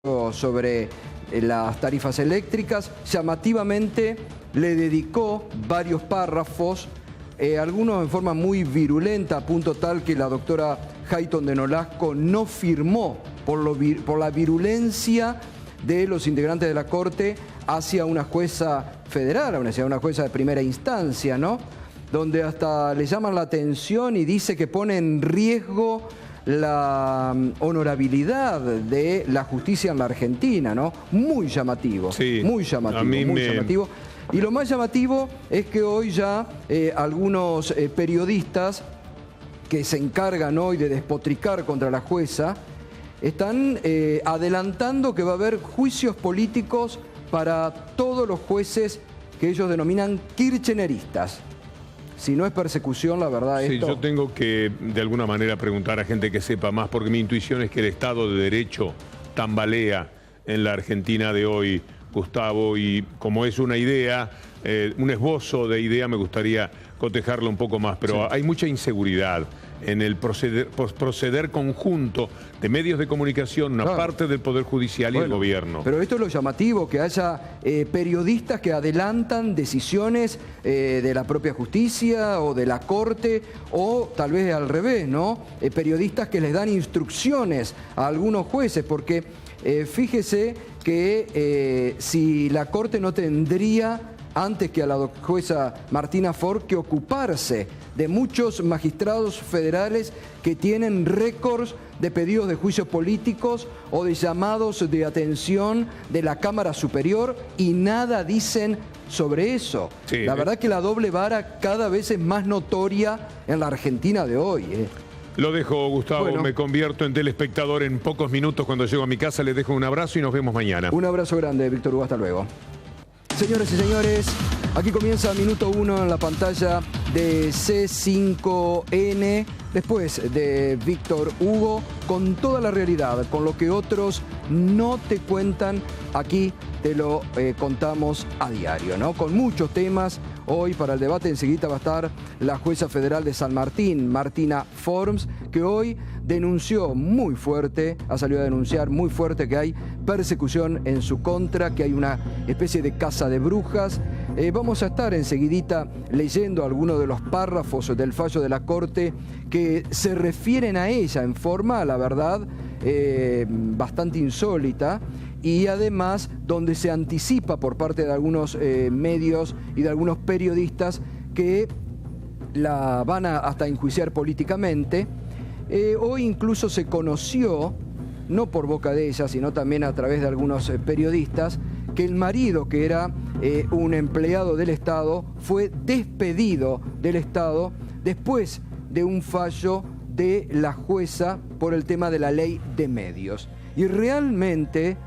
sobre las tarifas eléctricas, llamativamente le dedicó varios párrafos, algunos en forma muy virulenta, a punto tal que la doctora Hayton de Nolasco no firmó por la virulencia de los integrantes de la Corte hacia una jueza federal, hacia una jueza de primera instancia, ¿no? Donde hasta le llaman la atención y dice que pone en riesgo la honorabilidad de la justicia en la Argentina, ¿no? Muy llamativo, sí, muy llamativo. Y lo más llamativo es que hoy ya algunos periodistas que se encargan hoy de despotricar contra la jueza están adelantando que va a haber juicios políticos para todos los jueces que ellos denominan kirchneristas. Si no es persecución, la verdad, sí, esto... yo tengo que, de alguna manera, preguntar a gente que sepa más, porque mi intuición es que el Estado de Derecho tambalea en la Argentina de hoy, Gustavo, y como es una idea, un esbozo de idea, me gustaría cotejarlo un poco más, pero sí, hay mucha inseguridad en el proceder conjunto de medios de comunicación, una parte del Poder Judicial y el gobierno. Pero esto es lo llamativo, que haya periodistas que adelantan decisiones de la propia justicia o de la Corte, o tal vez al revés, ¿no? Periodistas que les dan instrucciones a algunos jueces, porque fíjese que si la Corte no tendría, antes que a la jueza Martina Fort, que ocuparse de muchos magistrados federales que tienen récords de pedidos de juicios políticos o de llamados de atención de la Cámara Superior, y nada dicen sobre eso. Sí, la verdad que la doble vara cada vez es más notoria en la Argentina de hoy. Lo dejo, Gustavo, bueno, me convierto en telespectador en pocos minutos. Cuando llego a mi casa les dejo un abrazo y nos vemos mañana. Un abrazo grande, Víctor Hugo, hasta luego. Señoras y señores, aquí comienza Minuto 1 en la pantalla de C5N, después de Víctor Hugo, con toda la realidad, con lo que otros no te cuentan, aquí te lo contamos a diario, ¿no? Con muchos temas. Hoy para el debate enseguida va a estar la jueza federal de San Martín, Martina Forms, que hoy denunció muy fuerte, ha salido a denunciar muy fuerte que hay persecución en su contra, que hay una especie de caza de brujas. Vamos a estar enseguidita leyendo algunos de los párrafos del fallo de la Corte que se refieren a ella en forma, la verdad, bastante insólita, y además donde se anticipa por parte de algunos medios y de algunos periodistas que la van a hasta enjuiciar políticamente. Hoy incluso se conoció, no por boca de ella, sino también a través de algunos periodistas, que el marido, que era un empleado del Estado, fue despedido del Estado después de un fallo de la jueza por el tema de la ley de medios. Y realmente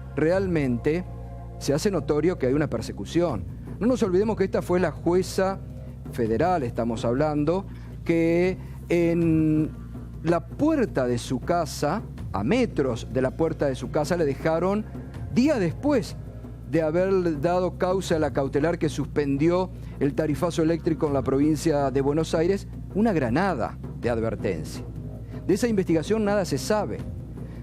se hace notorio que hay una persecución. No nos olvidemos que esta fue la jueza federal, estamos hablando, que en la puerta de su casa, a metros de la puerta de su casa, le dejaron, días después de haber dado causa a la cautelar que suspendió el tarifazo eléctrico en la provincia de Buenos Aires, una granada de advertencia. De esa investigación nada se sabe,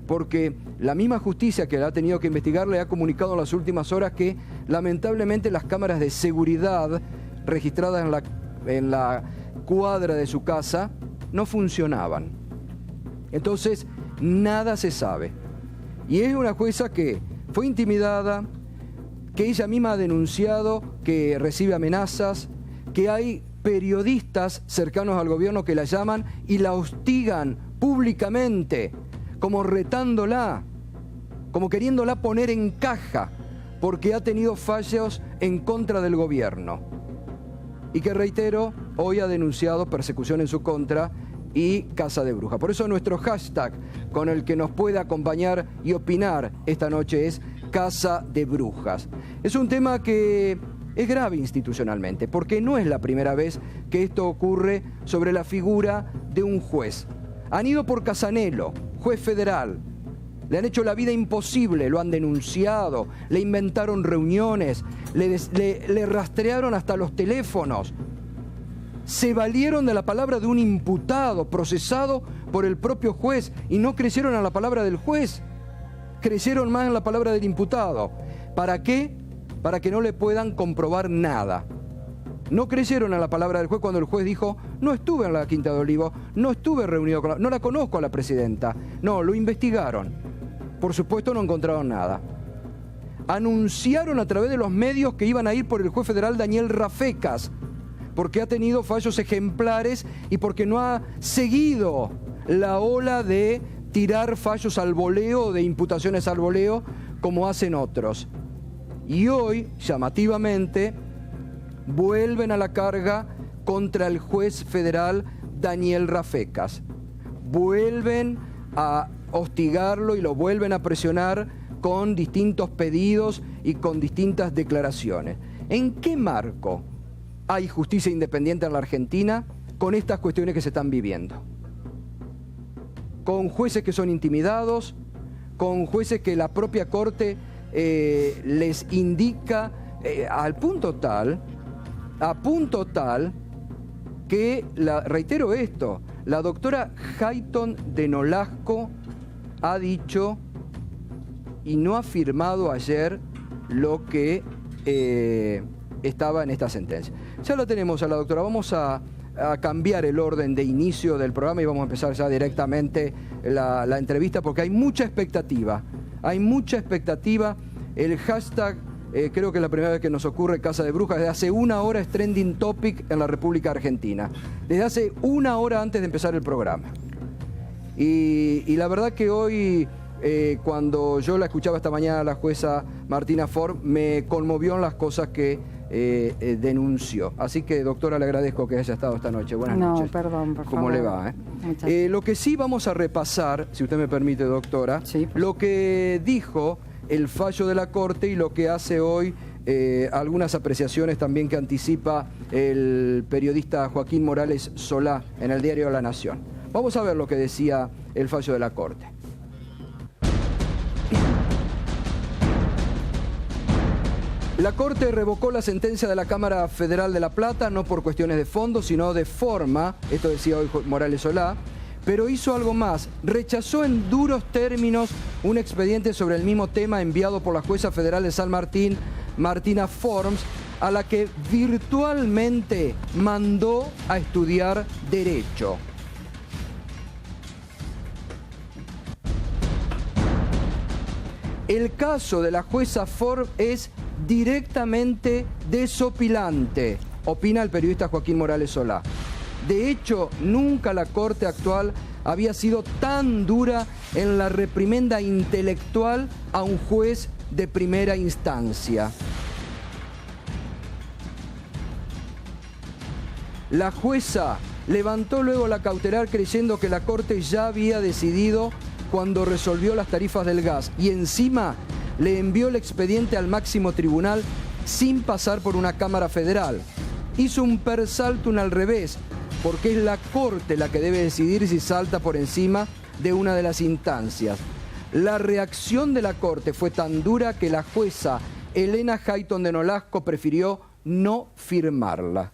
porque la misma justicia que la ha tenido que investigar le ha comunicado en las últimas horas que lamentablemente las cámaras de seguridad registradas en la cuadra de su casa no funcionaban. Entonces, nada se sabe. Y es una jueza que fue intimidada, que ella misma ha denunciado que recibe amenazas, que hay periodistas cercanos al gobierno que la llaman y la hostigan públicamente, como retándola, como queriéndola poner en caja, porque ha tenido fallos en contra del gobierno. Y que, reitero, hoy ha denunciado persecución en su contra y caza de bruja. Por eso nuestro hashtag con el que nos puede acompañar y opinar esta noche es caza de brujas. Es un tema que es grave institucionalmente, porque no es la primera vez que esto ocurre sobre la figura de un juez. Han ido por Casanelo, juez federal, le han hecho la vida imposible, lo han denunciado, le inventaron reuniones, le rastrearon hasta los teléfonos. Se valieron de la palabra de un imputado procesado por el propio juez y no creyeron a la palabra del juez. creyeron más en la palabra del imputado. ¿Para qué? Para que no le puedan comprobar nada. No creyeron a la palabra del juez cuando el juez dijo: no estuve en la Quinta de Olivos, no estuve reunido con no la conozco a la presidenta. No, lo investigaron. Por supuesto no encontraron nada. Anunciaron a través de los medios que iban a ir por el juez federal Daniel Rafecas, porque ha tenido fallos ejemplares y porque no ha seguido la ola de tirar fallos al voleo, de imputaciones al voleo, como hacen otros. Y hoy, llamativamente, vuelven a la carga contra el juez federal Daniel Rafecas. Vuelven a hostigarlo y lo vuelven a presionar con distintos pedidos y con distintas declaraciones. ¿En qué marco hay justicia independiente en la Argentina con estas cuestiones que se están viviendo? Con jueces que son intimidados, con jueces que la propia Corte les indica a punto tal que, reitero esto, la doctora Hayton de Nolasco ha dicho y no ha firmado ayer lo que estaba en esta sentencia. Ya la tenemos a la doctora. Vamos a cambiar el orden de inicio del programa y vamos a empezar ya directamente la entrevista, porque hay mucha expectativa. Hay mucha expectativa. El hashtag, creo que es la primera vez que nos ocurre, Casa de Brujas, desde hace una hora es trending topic en la República Argentina. Desde hace una hora antes de empezar el programa. Y la verdad que hoy, cuando yo la escuchaba esta mañana, la jueza Martina Form, me conmovió en las cosas que denunció. Así que, doctora, le agradezco que haya estado esta noche. Buenas noches. No, perdón, por ¿Cómo favor. le va? Lo que sí vamos a repasar, si usted me permite, doctora, sí, lo que dijo el fallo de la Corte y lo que hace hoy algunas apreciaciones también que anticipa el periodista Joaquín Morales Solá en el diario La Nación. Vamos a ver lo que decía el fallo de la Corte. La Corte revocó la sentencia de la Cámara Federal de La Plata, no por cuestiones de fondo, sino de forma, esto decía hoy Morales Solá, pero hizo algo más. Rechazó en duros términos un expediente sobre el mismo tema enviado por la jueza federal de San Martín, Martina Forms, a la que virtualmente mandó a estudiar Derecho. El caso de la jueza Forms es directamente desopilante, opina el periodista Joaquín Morales Solá. De hecho, nunca la Corte actual había sido tan dura en la reprimenda intelectual a un juez de primera instancia. La jueza levantó luego la cautelar creyendo que la Corte ya había decidido cuando resolvió las tarifas del gas y encima le envió el expediente al máximo tribunal sin pasar por una Cámara Federal. Hizo un per saltum al revés, porque es la Corte la que debe decidir si salta por encima de una de las instancias. La reacción de la Corte fue tan dura que la jueza Elena Hayton de Nolasco prefirió no firmarla.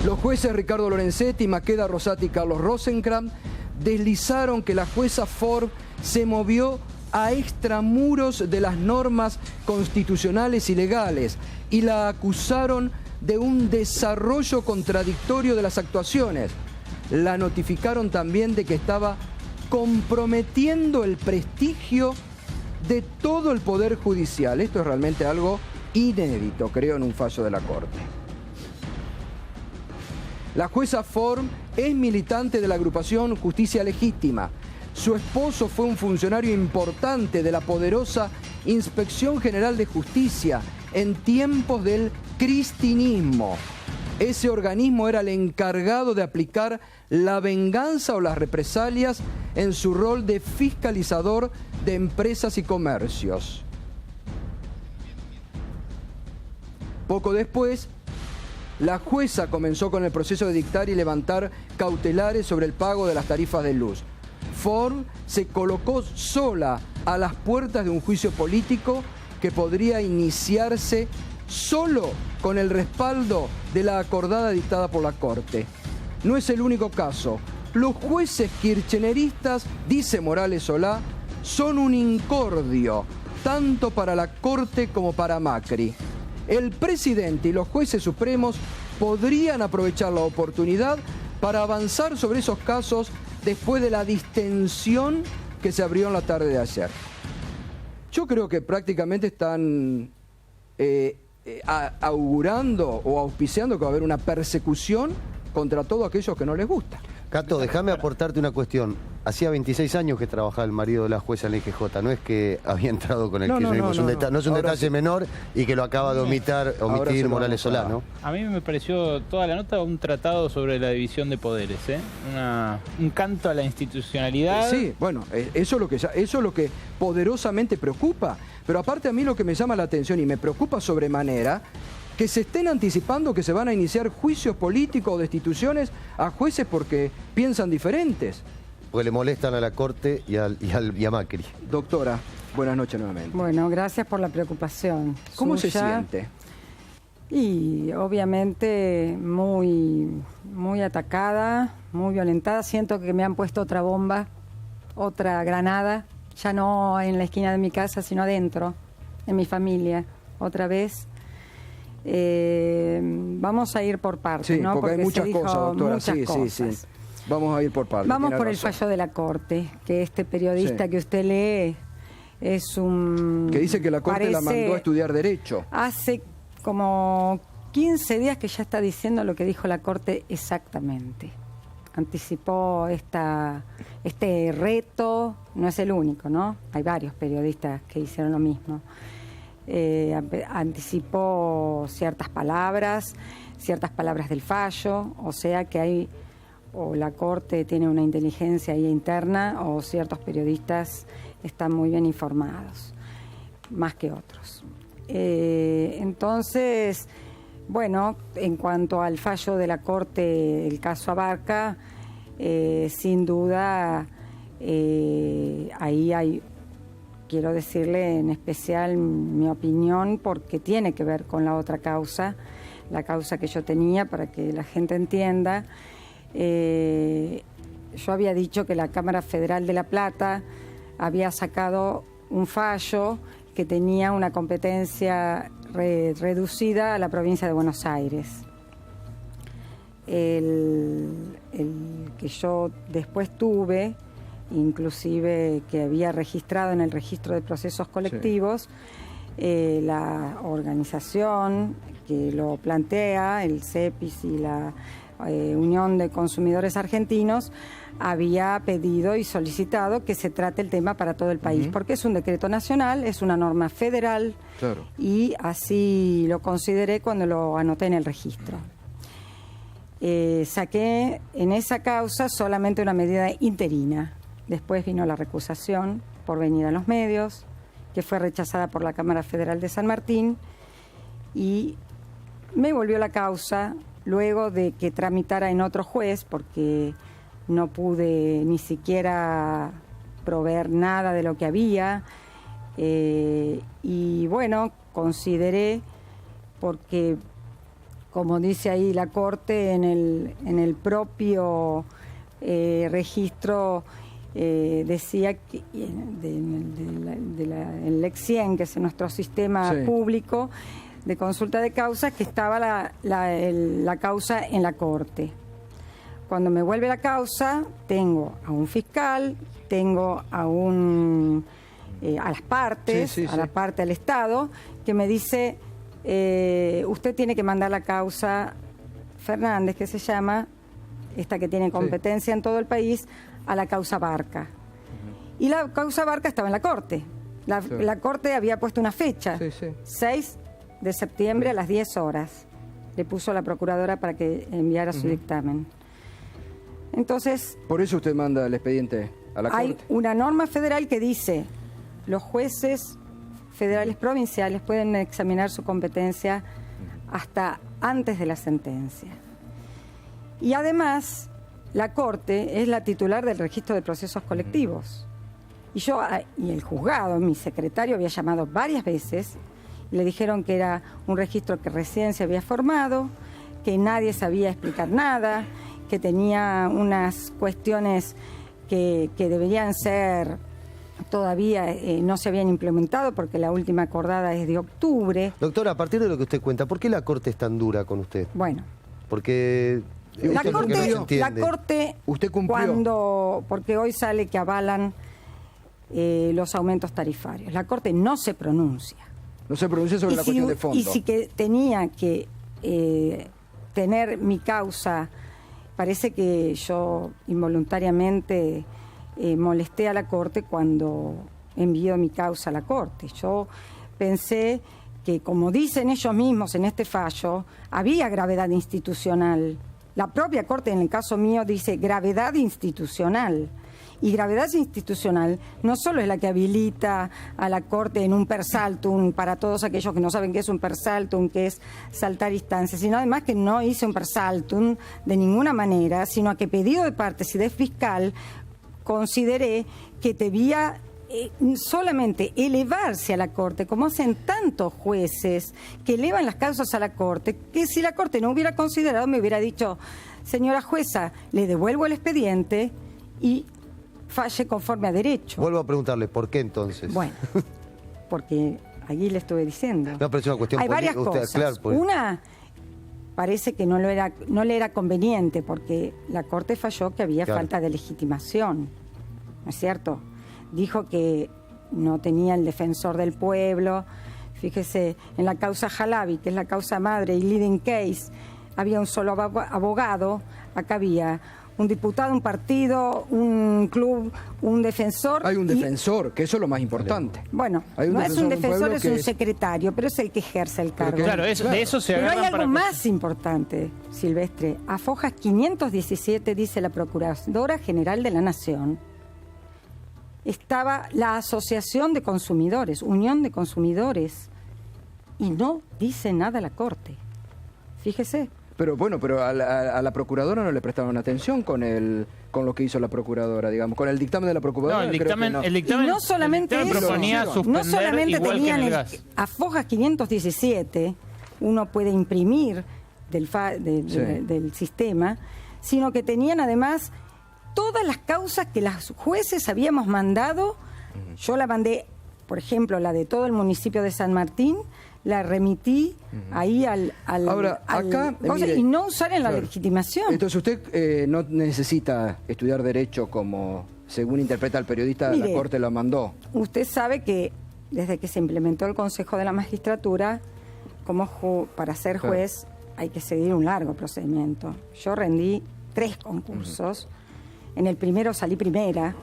Los jueces Ricardo Lorenzetti, Maqueda Rosati y Carlos Rosenkrantz deslizaron que la jueza Form se movió a extramuros de las normas constitucionales y legales y la acusaron de un desarrollo contradictorio de las actuaciones. La notificaron también de que estaba comprometiendo el prestigio de todo el Poder Judicial. Esto es realmente algo inédito, creo, en un fallo de la Corte. La jueza Form es militante de la agrupación Justicia Legítima. Su esposo fue un funcionario importante de la poderosa Inspección General de Justicia en tiempos del cristinismo. Ese organismo era el encargado de aplicar la venganza o las represalias en su rol de fiscalizador de empresas y comercios. Poco después, la jueza comenzó con el proceso de dictar y levantar cautelares sobre el pago de las tarifas de luz. Form se colocó sola a las puertas de un juicio político que podría iniciarse solo con el respaldo de la acordada dictada por la Corte. No es el único caso. Los jueces kirchneristas, dice Morales Solá, son un incordio, tanto para la Corte como para Macri. El presidente y los jueces supremos podrían aprovechar la oportunidad para avanzar sobre esos casos después de la distensión que se abrió en la tarde de ayer. Yo creo que prácticamente están augurando o auspiciando que va a haber una persecución contra todos aquellos que no les gusta. Cato, déjame aportarte una cuestión. Hacía 26 años que trabajaba el marido de la jueza en la IGJ. No es que había entrado con el kirchnerismo. No es un detalle sí. menor y que lo acaba de omitir Morales Solá, ¿no? A mí me pareció toda la nota un tratado sobre la división de poderes, ¿eh? Un canto a la institucionalidad. Sí, bueno, eso es lo que poderosamente preocupa. Pero aparte a mí lo que me llama la atención y me preocupa sobremanera, que se estén anticipando que se van a iniciar juicios políticos o destituciones a jueces porque piensan diferentes. Porque le molestan a la Corte y a Macri. Doctora, buenas noches nuevamente. Bueno, gracias por la preocupación. ¿Cómo se suya. siente? Y obviamente muy atacada, muy violentada. Siento que me han puesto otra bomba, otra granada, ya no en la esquina de mi casa, sino adentro, en mi familia, otra vez. Vamos a ir por partes, Sí, ¿no? porque hay muchas cosas, doctora. Muchas cosas. Sí. Vamos a ir por partes. Vamos por razón. el fallo de la Corte, que este periodista Sí. que usted lee es un... Que dice que la Corte la mandó a estudiar Derecho. Hace como 15 días que ya está diciendo lo que dijo la Corte exactamente. Anticipó este reto, no es el único, ¿no? Hay varios periodistas que hicieron lo mismo. Anticipó ciertas palabras del fallo, o sea que hay... o la Corte tiene una inteligencia ahí interna, o ciertos periodistas están muy bien informados, más que otros. Entonces, bueno, en cuanto al fallo de la Corte, el caso Abarca, sin duda, ahí hay, quiero decirle en especial mi opinión, porque tiene que ver con la otra causa, la causa que yo tenía, para que la gente entienda. Yo había dicho que la Cámara Federal de La Plata había sacado un fallo que tenía una competencia reducida a la provincia de Buenos Aires. El que yo después tuve, inclusive que había registrado en el registro de procesos colectivos, sí. La organización que lo plantea, el CEPIS y la Unión de Consumidores Argentinos, había pedido y solicitado que se trate el tema para todo el país, porque es un decreto nacional, es una norma federal, claro. Y así lo consideré cuando lo anoté en el registro. Saqué en esa causa solamente una medida interina. Después vino la recusación por venir a los medios, que fue rechazada por la Cámara Federal de San Martín, y me volvió la causa luego de que tramitara en otro juez, porque no pude ni siquiera proveer nada de lo que había, y bueno, consideré, porque como dice ahí la Corte en el propio registro, decía que el Lex 100, que es nuestro sistema público de consulta de causas, que estaba la causa en la Corte. Cuando me vuelve la causa, tengo a un fiscal, tengo a las partes, a la parte del Estado, que me dice, usted tiene que mandar la causa Fernández, que se llama, esta que tiene competencia en todo el país, a la causa Barca. Y la causa Barca estaba en la Corte. La Corte había puesto una fecha, 6 de septiembre a las 10 horas. Le puso la procuradora para que enviara su dictamen. Entonces... ¿Por eso usted manda el expediente a la Corte? Hay una norma federal que dice, los jueces federales provinciales pueden examinar su competencia hasta antes de la sentencia. Y además, la Corte es la titular del registro de procesos colectivos. Y el juzgado, mi secretario, había llamado varias veces, le dijeron que era un registro que recién se había formado, que nadie sabía explicar nada, que tenía unas cuestiones que deberían ser, todavía no se habían implementado porque la última acordada es de octubre. Doctora, a partir de lo que usted cuenta, ¿por qué la Corte es tan dura con usted? Bueno. Porque... La Corte, ¿usted cumplió? Porque hoy sale que avalan los aumentos tarifarios. La Corte no se pronuncia. No se pronuncia sobre la cuestión de fondo. Y si que tenía que tener mi causa, parece que yo involuntariamente molesté a la Corte cuando envió mi causa a la Corte. Yo pensé que, como dicen ellos mismos en este fallo, había gravedad institucional. La propia Corte, en el caso mío, dice gravedad institucional. Y gravedad institucional no solo es la que habilita a la Corte en un per saltum, para todos aquellos que no saben qué es un per saltum, que es saltar instancias, sino además que no hice un per saltum de ninguna manera, sino a que, pedido de partes y de fiscal, consideré que debía solamente elevarse a la Corte, como hacen tantos jueces que elevan las causas a la Corte, que si la Corte no hubiera considerado, me hubiera dicho: señora jueza, le devuelvo el expediente y falle conforme a derecho. Vuelvo a preguntarle, ¿por qué entonces? Bueno, porque allí le estuve diciendo. No, pero es una cuestión hay varias política, cosas. Claro, pues. Una, parece que no le era conveniente, porque la Corte falló que había falta de legitimación, ¿no es cierto? Dijo que no tenía el defensor del pueblo. Fíjese, en la causa Jalabi, que es la causa madre y leading case, había un solo abogado. Acá había un diputado, un partido, un club, un defensor. Hay un defensor, que eso es lo más importante. Bueno, no es un defensor, es un secretario, pero es el que ejerce el cargo. Claro, de eso se agarran. Pero hay algo más importante, Silvestre. A Fojas 517 dice la Procuradora General de la Nación, estaba la Asociación de Consumidores, Unión de Consumidores, y no dice nada la Corte. Fíjese. Pero bueno, pero a la procuradora no le prestaron atención con lo que hizo la procuradora, digamos, con el dictamen de la procuradora. No, el dictamen no solamente eso, proponía no solamente igual tenían que en el gas. a Fojas 517, uno puede imprimir del sistema, sino que tenían además todas las causas que los jueces habíamos mandado. Yo la mandé, por ejemplo, la de todo el municipio de San Martín, la remití ahí Ahora, acá, mire, y no usar en la legitimación. Entonces usted no necesita estudiar Derecho como, según interpreta el periodista, mire, la Corte lo mandó. Usted sabe que desde que se implementó el Consejo de la Magistratura, para ser juez hay que seguir un largo procedimiento. Yo rendí 3 concursos. En el primero salí primera.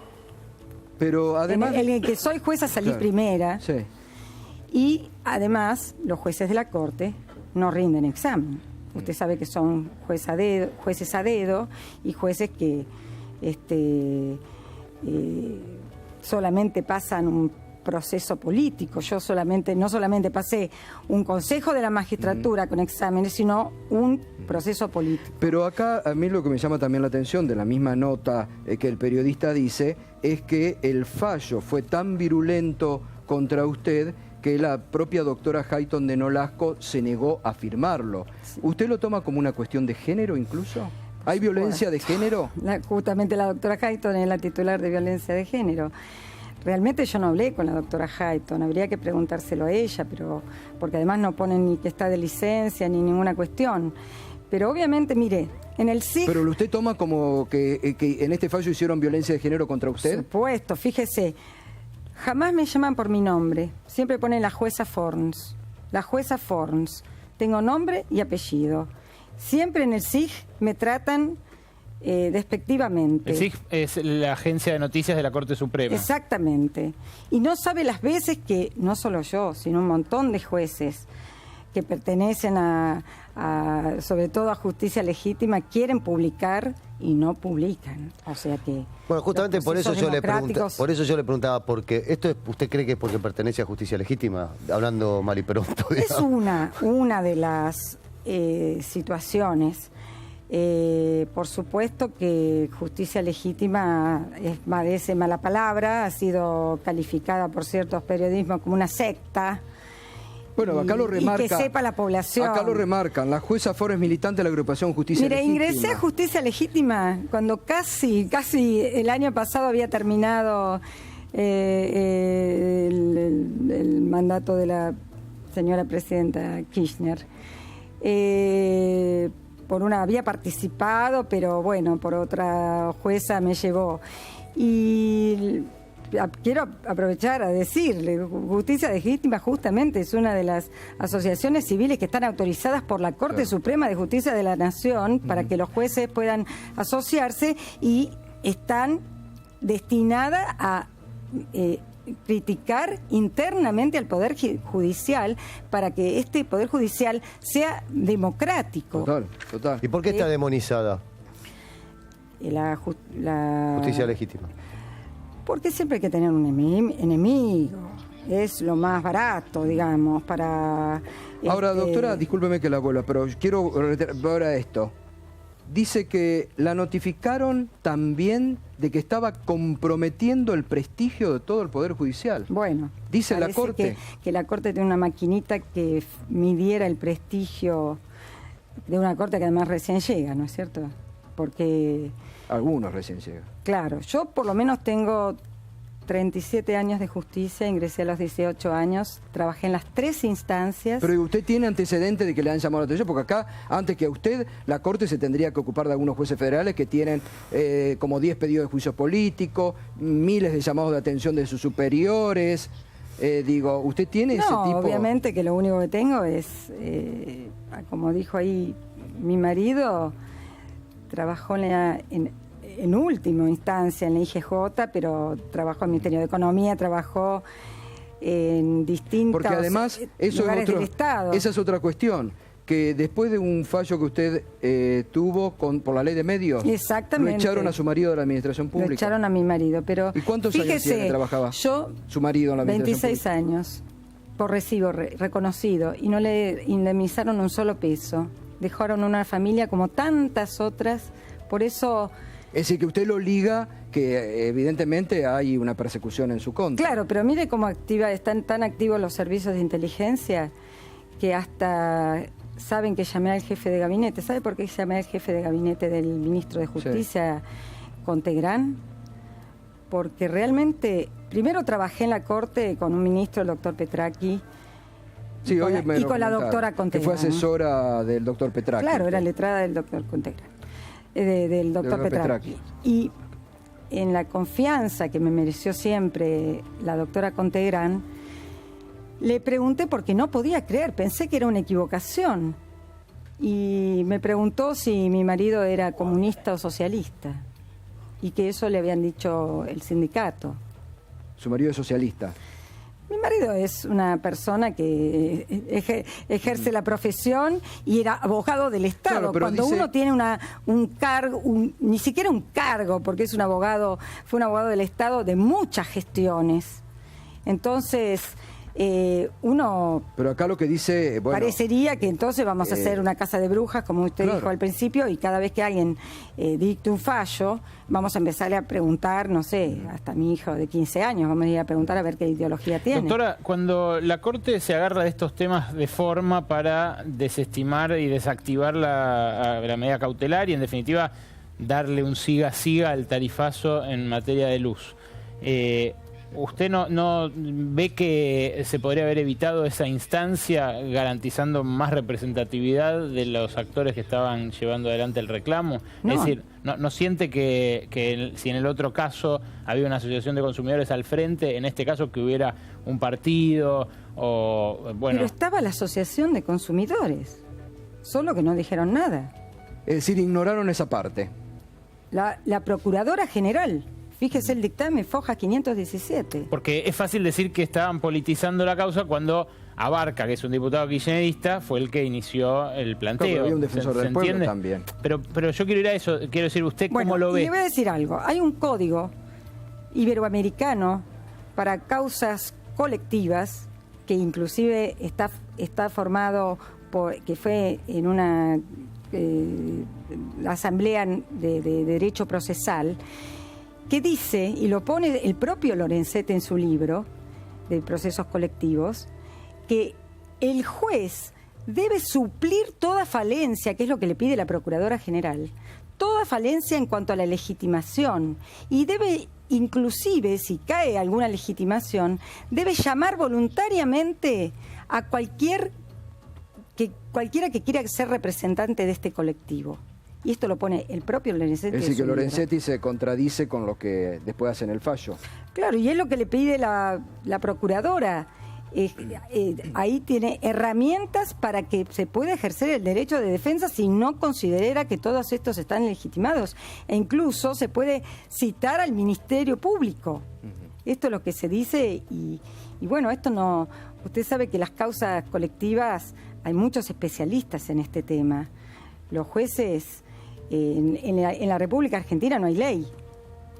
Pero además... En el que soy jueza salí primera. Sí. Y además, los jueces de la Corte no rinden examen. Usted sabe que son jueces a dedo y jueces que solamente pasan un proceso político. Yo no solamente pasé un consejo de la magistratura con exámenes, sino un proceso político. Pero acá a mí lo que me llama también la atención de la misma nota que el periodista dice es que el fallo fue tan virulento contra usted que la propia doctora Hayton de Nolasco se negó a firmarlo. Sí. ¿Usted lo toma como una cuestión de género incluso? ¿Hay violencia de género? Justamente la doctora Hayton es la titular de violencia de género. Realmente yo no hablé con la doctora Hayton, habría que preguntárselo a ella, pero porque además no ponen ni que está de licencia ni ninguna cuestión. Pero obviamente, mire, en el SIG... ¿Pero usted toma como que en este fallo hicieron violencia de género contra usted? Por supuesto, fíjese... Jamás me llaman por mi nombre. Siempre ponen la jueza Forns. La jueza Forns. Tengo nombre y apellido. Siempre en el SIG me tratan despectivamente. El SIG es la agencia de noticias de la Corte Suprema. Exactamente. Y no sabe las veces que, no solo yo, sino un montón de jueces que pertenecen sobre todo a Justicia Legítima, quieren publicar y no publican. O sea que... Bueno, justamente por eso yo le preguntaba, porque esto ¿usted cree que es porque pertenece a Justicia Legítima? Hablando mal y pronto. Es una de las situaciones. Por supuesto que Justicia Legítima parece mala palabra, ha sido calificada por ciertos periodismos como una secta. Bueno, acá lo remarca. Y que sepa la población. Acá lo remarcan. La jueza Foro es militante de la agrupación Justicia Legítima. Mira, ingresé a Justicia Legítima cuando casi el año pasado había terminado el mandato de la señora presidenta Kirchner. Había participado, pero bueno, por otra jueza me llevó. Y quiero aprovechar a decirle, Justicia Legítima justamente es una de las asociaciones civiles que están autorizadas por la Corte Suprema de Justicia de la Nación para que los jueces puedan asociarse, y están destinadas a criticar internamente al Poder Judicial para que este Poder Judicial sea democrático. Total. ¿Y por qué está demonizada? La Justicia Legítima. Porque siempre hay que tener un enemigo. Es lo más barato, digamos, para... Ahora, doctora, discúlpeme que la vuelva, pero quiero ver a esto. Dice que la notificaron también de que estaba comprometiendo el prestigio de todo el Poder Judicial. Bueno, dice la Corte que la Corte tiene una maquinita que midiera el prestigio de una Corte que además recién llega, ¿no es cierto? Porque... Algunos recién llegan. Claro, yo por lo menos tengo 37 años de justicia, ingresé a los 18 años, trabajé en las 3 instancias. Pero usted tiene antecedentes de que le han llamado la atención, porque acá, antes que a usted, la Corte se tendría que ocupar de algunos jueces federales que tienen como 10 pedidos de juicio político, miles de llamados de atención de sus superiores. ¿Usted tiene ese tipo? No, obviamente que lo único que tengo es, como dijo ahí mi marido, trabajó en última instancia en la IGJ, pero trabajó en el Ministerio de Economía, trabajó en distintos Porque además, lugares del Estado. Esa es otra cuestión, que después de un fallo que usted tuvo por la ley de medios, exactamente, lo echaron a su marido de la administración pública. Lo echaron a mi marido, pero... ¿Y cuántos años que trabajaba su marido en la administración 26 pública? años, por recibo reconocido, y no le indemnizaron un solo peso. Dejaron una familia como tantas otras, por eso... Es decir, que usted lo liga, que evidentemente hay una persecución en su contra. Claro, pero mire cómo están tan activos los servicios de inteligencia que hasta saben que llamé al jefe de gabinete. ¿Sabe por qué llamé al jefe de gabinete del ministro de Justicia, Contegrán? Porque realmente, primero trabajé en la Corte con un ministro, el doctor Petracchi, sí, y con la doctora Contegrán. Que fue asesora del doctor Petracchi. Claro, era letrada del doctor Contegrán. Del doctor Petracchi. Y en la confianza que me mereció siempre la doctora Contegrán, le pregunté porque no podía creer, pensé que era una equivocación. Y me preguntó si mi marido era comunista o socialista, y que eso le habían dicho el sindicato. Su marido es socialista. Mi marido es una persona que ejerce la profesión y era abogado del Estado. Claro, cuando uno tiene un cargo, ni siquiera un cargo, porque es un abogado, fue un abogado del Estado de muchas gestiones. Entonces, uno... Pero acá lo que dice... Bueno, parecería que entonces vamos a hacer una casa de brujas, como usted dijo al principio, y cada vez que alguien dicte un fallo, vamos a empezarle a preguntar, no sé, hasta mi hijo de 15 años, vamos a ir a preguntar a ver qué ideología tiene. Doctora, cuando la Corte se agarra de estos temas de forma para desestimar y desactivar la medida cautelar y, en definitiva, darle un siga-siga al tarifazo en materia de luz, ¿usted no ve que se podría haber evitado esa instancia garantizando más representatividad de los actores que estaban llevando adelante el reclamo? No. Es decir, ¿no siente que si en el otro caso había una asociación de consumidores al frente, en este caso que hubiera un partido o... bueno? Pero estaba la asociación de consumidores, solo que no dijeron nada. Es decir, ignoraron esa parte. La Procuradora General... Fíjese el dictamen, Foja 517. Porque es fácil decir que estaban politizando la causa cuando Abarca, que es un diputado kirchnerista, fue el que inició el planteo. Pero había un defensor del pueblo también. Pero yo quiero ir a eso, quiero decir, ¿usted cómo lo ve? Le voy a decir algo. Hay un código iberoamericano para causas colectivas que inclusive está formado que fue en una asamblea de derecho procesal, que dice, y lo pone el propio Lorenzetti en su libro de procesos colectivos, que el juez debe suplir toda falencia, que es lo que le pide la Procuradora General, toda falencia en cuanto a la legitimación, y debe, inclusive, si cae alguna legitimación, debe llamar voluntariamente a cualquiera que quiera ser representante de este colectivo. Y esto lo pone el propio Lorenzetti. Es decir, que Lorenzetti se contradice con lo que después hace en el fallo. Claro, y es lo que le pide la Procuradora. Ahí tiene herramientas para que se pueda ejercer el derecho de defensa si no considera que todos estos están legitimados. E incluso se puede citar al Ministerio Público. Esto es lo que se dice y bueno, esto no... Usted sabe que las causas colectivas, hay muchos especialistas en este tema. Los jueces, en la República Argentina no hay ley.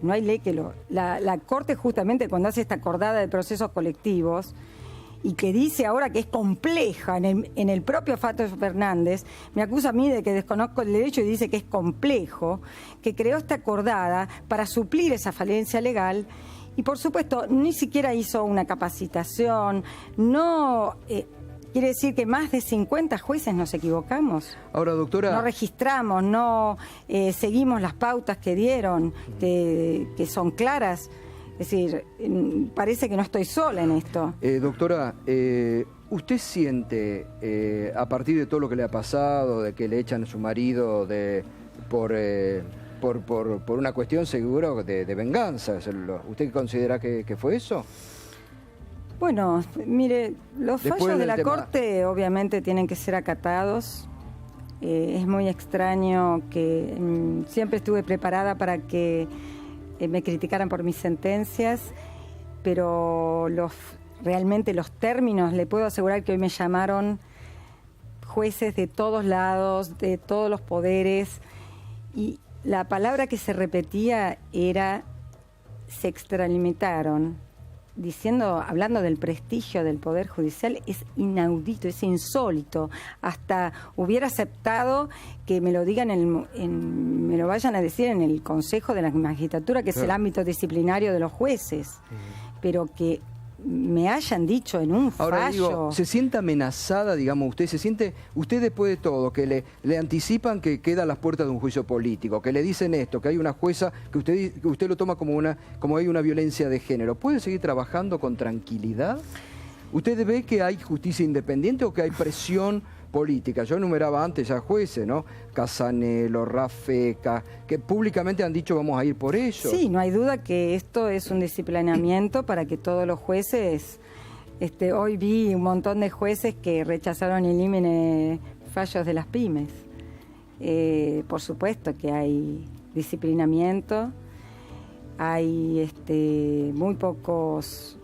No hay ley que lo... La Corte justamente cuando hace esta acordada de procesos colectivos y que dice ahora que es compleja en el propio Fato Fernández, me acusa a mí de que desconozco el derecho y dice que es complejo, que creó esta acordada para suplir esa falencia legal y por supuesto ni siquiera hizo una capacitación, no... Quiere decir que más de 50 jueces nos equivocamos. Ahora, doctora... No registramos, no seguimos las pautas que dieron, que son claras. Es decir, parece que no estoy sola en esto. Doctora, ¿usted siente, a partir de todo lo que le ha pasado, de que le echan a su marido por una cuestión seguro de venganza, ¿usted considera que fue eso? Bueno, mire, los fallos de la Corte obviamente tienen que ser acatados. Es muy extraño que siempre estuve preparada para que me criticaran por mis sentencias, pero realmente los términos, le puedo asegurar que hoy me llamaron jueces de todos lados, de todos los poderes, y la palabra que se repetía era se extralimitaron. Hablando del prestigio del Poder Judicial, es inaudito, es insólito. Hasta hubiera aceptado que me lo digan, me lo vayan a decir en el Consejo de la Magistratura, que es el ámbito disciplinario de los jueces, pero que me hayan dicho en un fallo... Ahora digo, ¿se siente amenazada, digamos, usted después de todo, que le anticipan que queda a las puertas de un juicio político, que le dicen esto, que hay una jueza, que usted lo toma como hay una violencia de género, ¿puede seguir trabajando con tranquilidad? ¿Usted ve que hay justicia independiente o que hay presión política? Yo enumeraba antes ya jueces, ¿no? Casanelo, Rafeca, que públicamente han dicho vamos a ir por ello. Sí, no hay duda que esto es un disciplinamiento para que todos los jueces... hoy vi un montón de jueces que rechazaron in limine fallos de las pymes. Por supuesto que hay disciplinamiento, hay muy pocos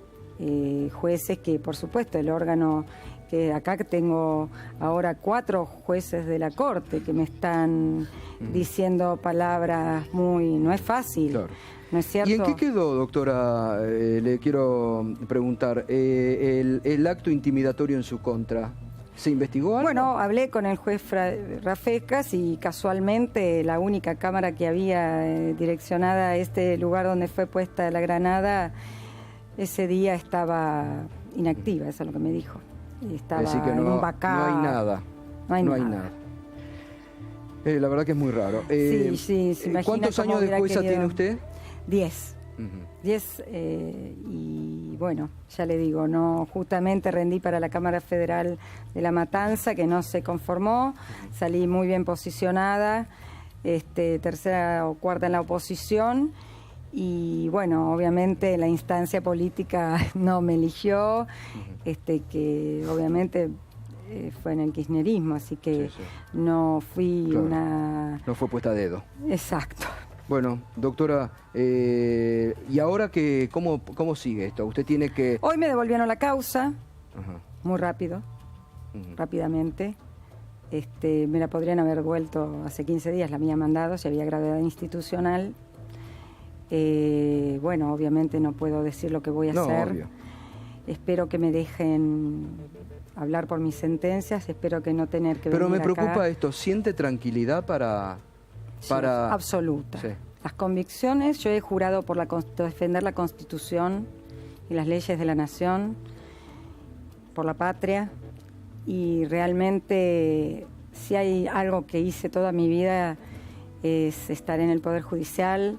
jueces que, por supuesto, el órgano... que acá tengo ahora 4 jueces de la Corte que me están diciendo palabras no es fácil, claro. ¿No es cierto? ¿Y en qué quedó, doctora? Le quiero preguntar, el acto intimidatorio en su contra, ¿se investigó algo? Bueno, hablé con el juez Rafecas y casualmente la única cámara que había direccionada a este lugar donde fue puesta la granada, ese día estaba inactiva, eso es lo que me dijo. Estaba así que en un vacá. No hay nada. No hay nada. La verdad que es muy raro. Sí, ¿Cuántos años de jueza tiene usted? 10. 10, y bueno, ya le digo, no, justamente rendí para la Cámara Federal de La Matanza, que no se conformó, salí muy bien posicionada, tercera o cuarta en la oposición, y bueno, obviamente la instancia política no me eligió, que obviamente fue en el kirchnerismo, así que no fui una... No fue puesta a dedo. Exacto. Bueno, doctora, ¿y ahora cómo sigue esto? Usted tiene que... Hoy me devolvieron la causa, muy rápido, rápidamente. Me la podrían haber devuelto hace 15 días, la había mandado, si había gravedad institucional. Bueno, obviamente no puedo decir lo que voy a hacer. Obvio. Espero que me dejen hablar por mis sentencias, espero que no tener que Pero venir me preocupa acá. esto, ¿siente tranquilidad para...? Sí, absoluta. Sí. Las convicciones, yo he jurado por defender la Constitución y las leyes de la Nación, por la patria, y realmente si hay algo que hice toda mi vida es estar en el Poder Judicial.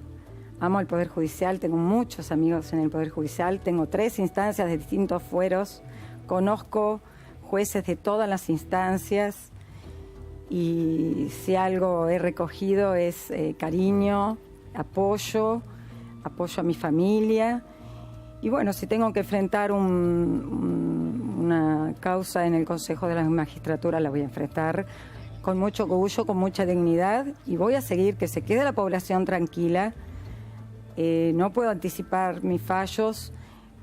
Amo el Poder Judicial, tengo muchos amigos en el Poder Judicial, tengo 3 instancias de distintos fueros, conozco jueces de todas las instancias y si algo he recogido es cariño, apoyo a mi familia. Y bueno, si tengo que enfrentar una causa en el Consejo de la Magistratura, la voy a enfrentar con mucho orgullo, con mucha dignidad, y voy a seguir, que se quede la población tranquila. No puedo anticipar mis fallos,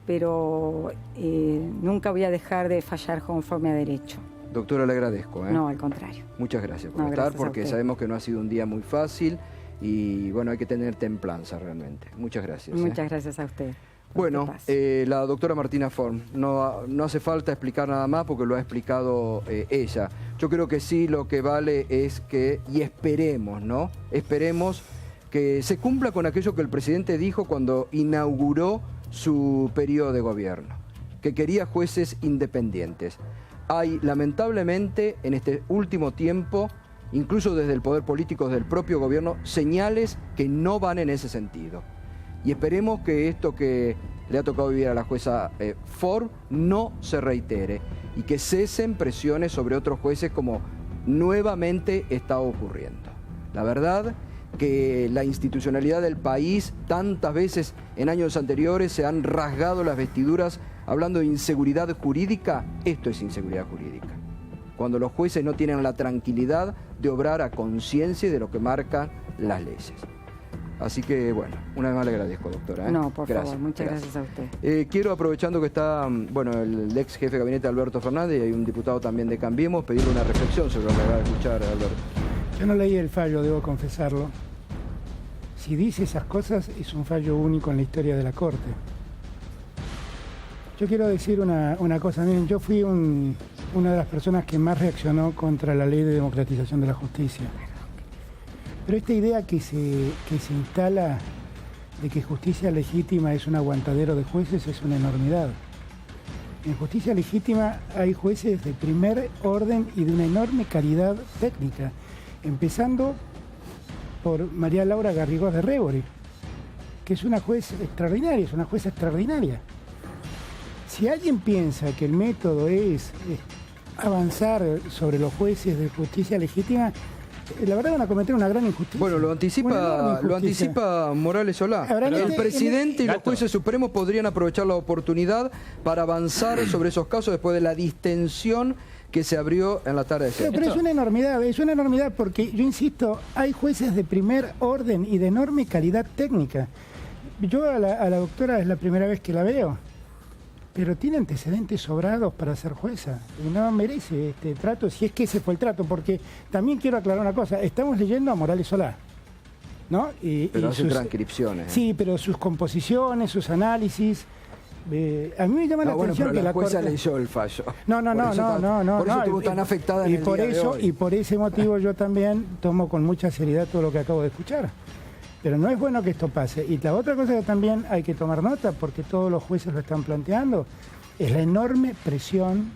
pero nunca voy a dejar de fallar conforme a derecho. Doctora, le agradezco. No, al contrario. Muchas gracias por estar, porque sabemos que no ha sido un día muy fácil y bueno, hay que tener templanza realmente. Muchas gracias. Muchas gracias a usted. Bueno, la doctora Martina Form, no hace falta explicar nada más porque lo ha explicado ella. Yo creo que sí, lo que vale es que, y esperemos, ¿no? Esperemos que se cumpla con aquello que el presidente dijo cuando inauguró su periodo de gobierno, que quería jueces independientes. Hay, lamentablemente, en este último tiempo, incluso desde el poder político, desde el propio gobierno, señales que no van en ese sentido. Y esperemos que esto que le ha tocado vivir a la jueza Form no se reitere y que cesen presiones sobre otros jueces como nuevamente está ocurriendo. La verdad que la institucionalidad del país, tantas veces en años anteriores se han rasgado las vestiduras hablando de inseguridad jurídica. Esto es inseguridad jurídica. Cuando los jueces no tienen la tranquilidad de obrar a conciencia de lo que marcan las leyes. Así que, bueno, una vez más le agradezco, doctora. No, por favor, muchas gracias a usted. Quiero, aprovechando que está, bueno, el ex jefe de gabinete Alberto Fernández y hay un diputado también de Cambiemos, pedirle una reflexión sobre lo que acaba de escuchar, Alberto. Yo no leí el fallo, debo confesarlo. Si dice esas cosas, es un fallo único en la historia de la Corte. Yo quiero decir una cosa. Miren, yo fui una de las personas que más reaccionó contra la ley de democratización de la justicia. Pero esta idea que se instala de que justicia legítima es un aguantadero de jueces es una enormidad. En justicia legítima hay jueces de primer orden y de una enorme calidad técnica, empezando por María Laura Garrigós de Rébori, que es una jueza extraordinaria, Si alguien piensa que el método es avanzar sobre los jueces de justicia legítima, la verdad van a cometer una gran injusticia. Bueno, lo anticipa Morales Solá. El presidente y los jueces supremos podrían aprovechar la oportunidad para avanzar sobre esos casos después de la distensión que se abrió en la tarde de ayer. Pero es una enormidad porque, yo insisto, hay jueces de primer orden y de enorme calidad técnica. Yo a la doctora es la primera vez que la veo, pero tiene antecedentes sobrados para ser jueza y no merece este trato, si es que ese fue el trato, porque también quiero aclarar una cosa, estamos leyendo a Morales Solá, ¿no? Pero hace transcripciones. Sí, pero sus composiciones, sus análisis, a mí me llama la atención que la jueza leyó el fallo. No. Por eso estuvo tan afectada en el día de hoy. Y por ese motivo yo también tomo con mucha seriedad todo lo que acabo de escuchar. Pero no es bueno que esto pase. Y la otra cosa que también hay que tomar nota, porque todos los jueces lo están planteando, es la enorme presión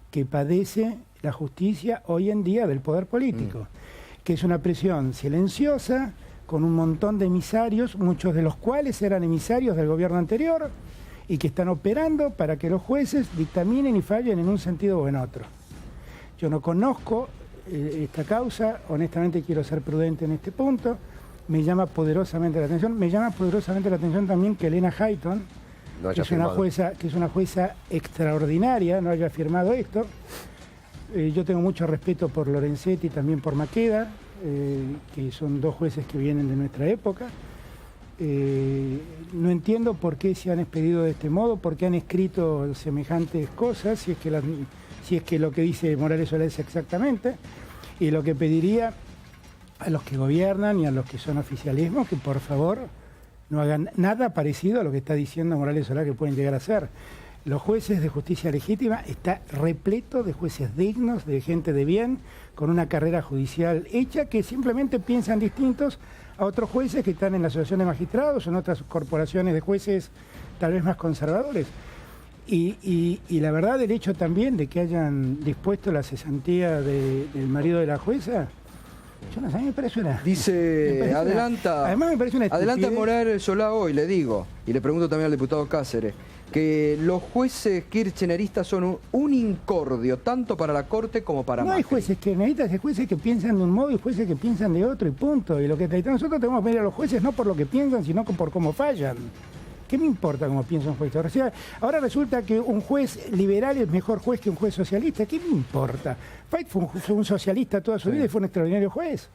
que padece la justicia hoy en día del poder político, que es una presión silenciosa, con un montón de emisarios, muchos de los cuales eran emisarios del gobierno anterior, y que están operando para que los jueces dictaminen y fallen en un sentido o en otro. Yo no conozco esta causa, honestamente quiero ser prudente en este punto. Me llama poderosamente la atención. Me llama poderosamente la atención también que Elena Hayton, que es una jueza extraordinaria, no haya firmado esto. Yo tengo mucho respeto por Lorenzetti y también por Maqueda, que son dos jueces que vienen de nuestra época. No entiendo por qué se han expedido de este modo, por qué han escrito semejantes cosas, si es que lo que dice Morales Solá es exactamente, y lo que pediría a los que gobiernan y a los que son oficialismo, que por favor no hagan nada parecido a lo que está diciendo Morales Solá que pueden llegar a ser. Los jueces de justicia legítima está repleto de jueces dignos, de gente de bien, con una carrera judicial hecha, que simplemente piensan distintos a otros jueces que están en la Asociación de Magistrados o en otras corporaciones de jueces tal vez más conservadores. Y la verdad, el hecho también de que hayan dispuesto la cesantía del marido de la jueza, yo no sé, a mí me parece una... Dice, además me parece una estupidez. adelanta Morar Solá hoy, le digo, y le pregunto también al diputado Cáceres, que los jueces kirchneristas son un incordio, tanto para la Corte como para No Macri. hay jueces kirchneristas, hay jueces que piensan de un modo y jueces que piensan de otro, y punto. Y lo que nosotros tenemos que ver a los jueces no por lo que piensan, sino por cómo fallan. ¿Qué me importa cómo piensa un juez? O sea, ahora resulta que un juez liberal es mejor juez que un juez socialista. ¿Qué me importa? Fait fue un socialista toda su vida y fue un extraordinario juez.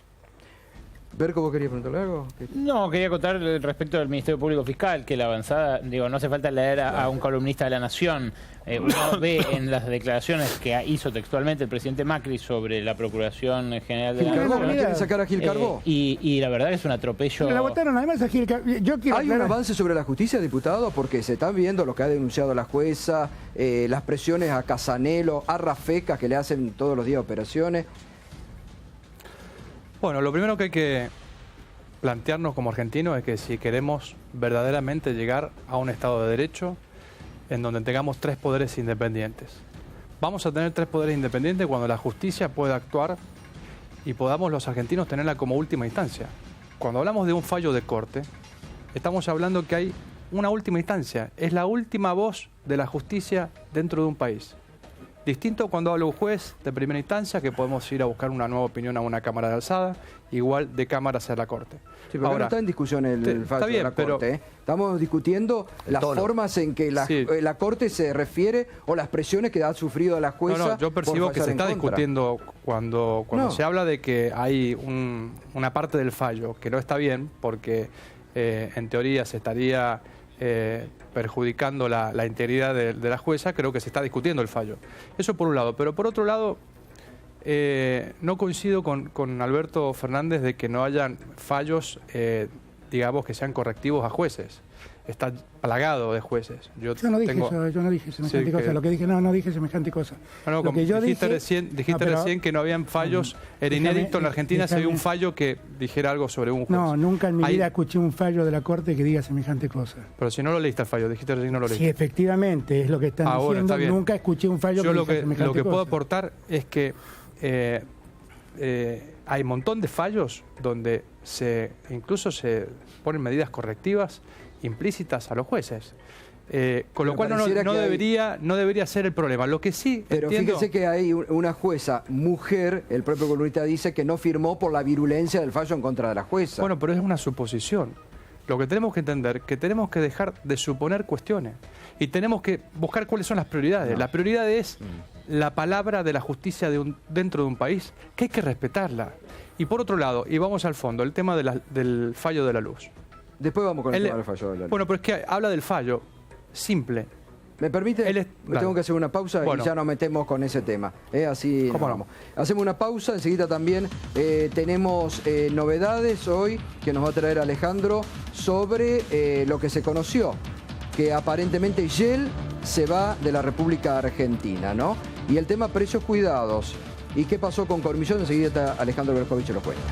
Berco, ¿vos querías preguntarle algo? No, quería contar respecto del Ministerio Público Fiscal, que la avanzada, digo, no hace falta leer a un columnista de La Nación. Uno ve en las declaraciones que hizo textualmente el presidente Macri sobre la Procuración General de la Nación. ¿Quieren sacar a Gil Carbó? Y la verdad es un atropello. La votaron además a Gil Carbó. ¿Hay un avance sobre la justicia, diputado? Porque se están viendo lo que ha denunciado la jueza, las presiones a Casanelo, a Rafecas, que le hacen todos los días operaciones. Bueno, lo primero que hay que plantearnos como argentinos es que si queremos verdaderamente llegar a un Estado de Derecho en donde tengamos 3 poderes independientes. Vamos a tener 3 poderes independientes cuando la justicia pueda actuar y podamos los argentinos tenerla como última instancia. Cuando hablamos de un fallo de corte, estamos hablando que hay una última instancia. Es la última voz de la justicia dentro de un país. Distinto cuando habla un juez de primera instancia, que podemos ir a buscar una nueva opinión a una cámara de alzada, igual de cámara hacia la Corte. Sí, pero ahora no está en discusión el fallo de la Corte. Estamos discutiendo las formas en que la Corte se refiere o las presiones que ha sufrido la jueza. No, yo percibo que se está discutiendo cuando se habla de que hay una parte del fallo que no está bien, porque en teoría se estaría perjudicando la integridad de la jueza. Creo que se está discutiendo el fallo. Eso por un lado. Pero por otro lado, no coincido con Alberto Fernández de que no hayan fallos, digamos, que sean correctivos a jueces. Está plagado de jueces. Yo no dije eso, yo no dije semejante cosa. Lo que dije, no dije semejante cosa. No, como dijiste recién que no habían fallos. Era inédito en la Argentina si había un fallo que dijera algo sobre un juez. No, nunca en mi vida escuché un fallo de la Corte que diga semejante cosa. Pero si no lo leíste el fallo, dijiste recién no lo leíste. Sí, efectivamente, es lo que están diciendo. Bueno, nunca escuché un fallo que diga semejante cosa. Lo que puedo aportar es que hay un montón de fallos donde incluso se ponen medidas correctivas implícitas a los jueces. Con lo cual no debería ser el problema. Lo que sí pero fíjese que hay una jueza mujer, el propio columnista dice que no firmó por la virulencia del fallo en contra de la jueza. Bueno, pero es una suposición. Lo que tenemos que entender es que tenemos que dejar de suponer cuestiones y tenemos que buscar cuáles son las prioridades. La prioridad es la palabra de la justicia dentro de un país, que hay que respetarla. Y por otro lado, y vamos al fondo, el tema del fallo de la luz. Después vamos con el tema del fallo de la luz. Bueno, pero es que habla del fallo simple. ¿Me permite? Tengo que hacer una pausa y ya nos metemos con ese tema. Así nos vamos. Hacemos una pausa, enseguida también tenemos novedades hoy que nos va a traer Alejandro sobre lo que se conoció, que aparentemente Shell se va de la República Argentina, ¿no? Y el tema precios cuidados. ¿Y qué pasó con Cormillón? Enseguida Alejandro Berkovich lo cuenta.